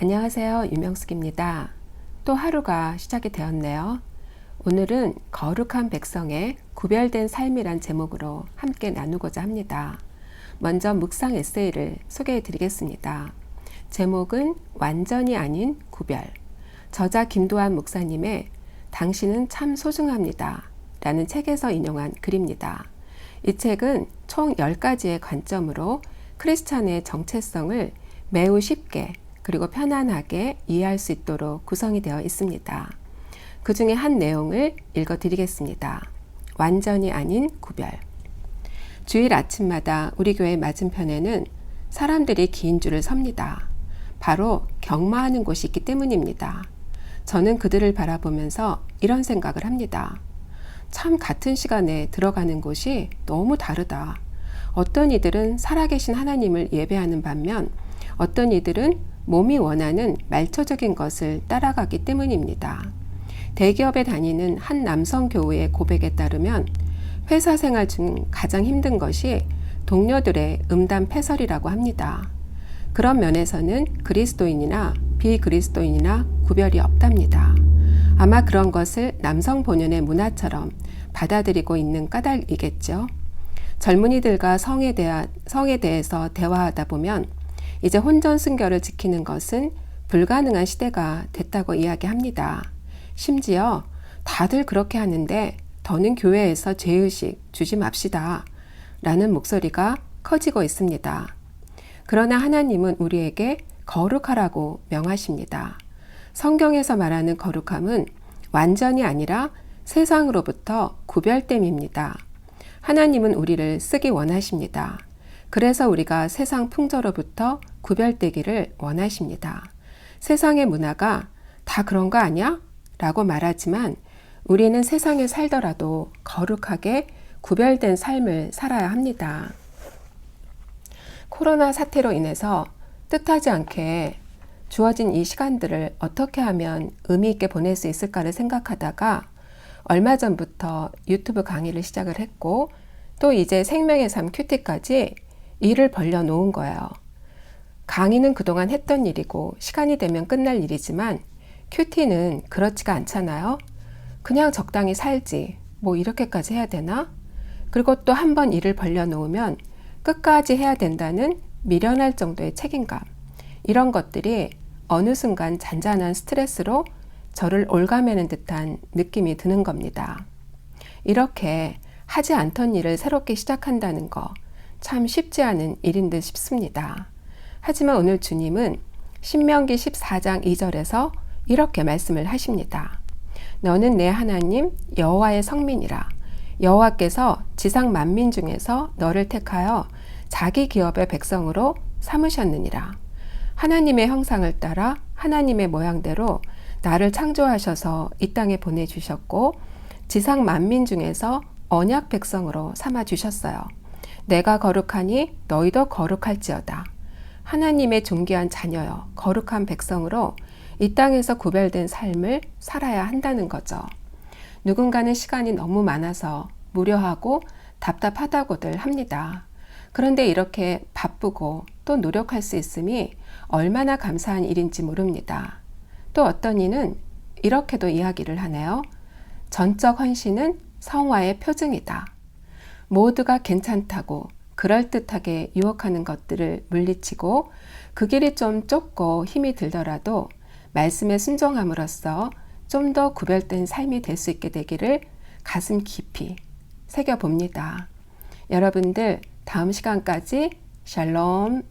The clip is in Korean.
안녕하세요. 유명숙입니다. 또 하루가 시작이 되었네요. 오늘은 거룩한 백성의 구별된 삶이란 제목으로 함께 나누고자 합니다. 먼저 묵상 에세이를 소개해 드리겠습니다. 제목은 완전히 아닌 구별. 저자 김도환 목사님의 당신은 참 소중합니다 라는 책에서 인용한 글입니다. 이 책은 총 10가지의 관점으로 크리스찬의 정체성을 매우 쉽게 그리고 편안하게 이해할 수 있도록 구성이 되어 있습니다. 그 중에 한 내용을 읽어 드리겠습니다. 완전히 아닌 구별. 주일 아침마다 우리 교회 맞은편에는 사람들이 긴 줄을 섭니다. 바로 경마하는 곳이 있기 때문입니다. 저는 그들을 바라보면서 이런 생각을 합니다. 참 같은 시간에 들어가는 곳이 너무 다르다. 어떤 이들은 살아계신 하나님을 예배하는 반면 어떤 이들은 몸이 원하는 말초적인 것을 따라가기 때문입니다. 대기업에 다니는 한 남성 교우의 고백에 따르면 회사 생활 중 가장 힘든 것이 동료들의 음담패설이라고 합니다. 그런 면에서는 그리스도인이나 비그리스도인이나 구별이 없답니다. 아마 그런 것을 남성 본연의 문화처럼 받아들이고 있는 까닭이겠죠. 젊은이들과 성에 대해서 대화하다 보면 이제 혼전순결을 지키는 것은 불가능한 시대가 됐다고 이야기합니다. 심지어 다들 그렇게 하는데 더는 교회에서 죄의식 주지 맙시다 라는 목소리가 커지고 있습니다. 그러나 하나님은 우리에게 거룩하라고 명하십니다. 성경에서 말하는 거룩함은 완전히 아니라 세상으로부터 구별됨입니다. 하나님은 우리를 쓰기 원하십니다. 그래서 우리가 세상 풍조로부터 구별되기를 원하십니다. 세상의 문화가 다 그런 거 아니야? 라고 말하지만 우리는 세상에 살더라도 거룩하게 구별된 삶을 살아야 합니다. 코로나 사태로 인해서 뜻하지 않게 주어진 이 시간들을 어떻게 하면 의미 있게 보낼 수 있을까를 생각하다가 얼마 전부터 유튜브 강의를 시작을 했고 또 이제 생명의 삶 큐티까지 일을 벌려 놓은 거예요. 강의는 그동안 했던 일이고 시간이 되면 끝날 일이지만 큐티는 그렇지가 않잖아요. 그냥 적당히 살지 뭐 이렇게까지 해야 되나? 그리고 또 한 번 일을 벌려 놓으면 끝까지 해야 된다는 미련할 정도의 책임감. 이런 것들이 어느 순간 잔잔한 스트레스로 저를 올가매는 듯한 느낌이 드는 겁니다. 이렇게 하지 않던 일을 새롭게 시작한다는 거 참 쉽지 않은 일인 듯 싶습니다. 하지만 오늘 주님은 신명기 14장 2절에서 이렇게 말씀을 하십니다. 너는 내 하나님 여호와의 성민이라. 여호와께서 지상 만민 중에서 너를 택하여 자기 기업의 백성으로 삼으셨느니라. 하나님의 형상을 따라 하나님의 모양대로 나를 창조하셔서 이 땅에 보내주셨고 지상 만민 중에서 언약 백성으로 삼아주셨어요. 내가 거룩하니 너희도 거룩할지어다. 하나님의 존귀한 자녀여 거룩한 백성으로 이 땅에서 구별된 삶을 살아야 한다는 거죠. 누군가는 시간이 너무 많아서 무료하고 답답하다고들 합니다. 그런데 이렇게 바쁘고 또 노력할 수 있음이 얼마나 감사한 일인지 모릅니다. 또 어떤 이는 이렇게도 이야기를 하네요. 전적 헌신은 성화의 표징이다. 모두가 괜찮다고 그럴듯하게 유혹하는 것들을 물리치고 그 길이 좀 좁고 힘이 들더라도 말씀에 순종함으로써 좀 더 구별된 삶이 될 수 있게 되기를 가슴 깊이 새겨봅니다. 여러분들 다음 시간까지 샬롬.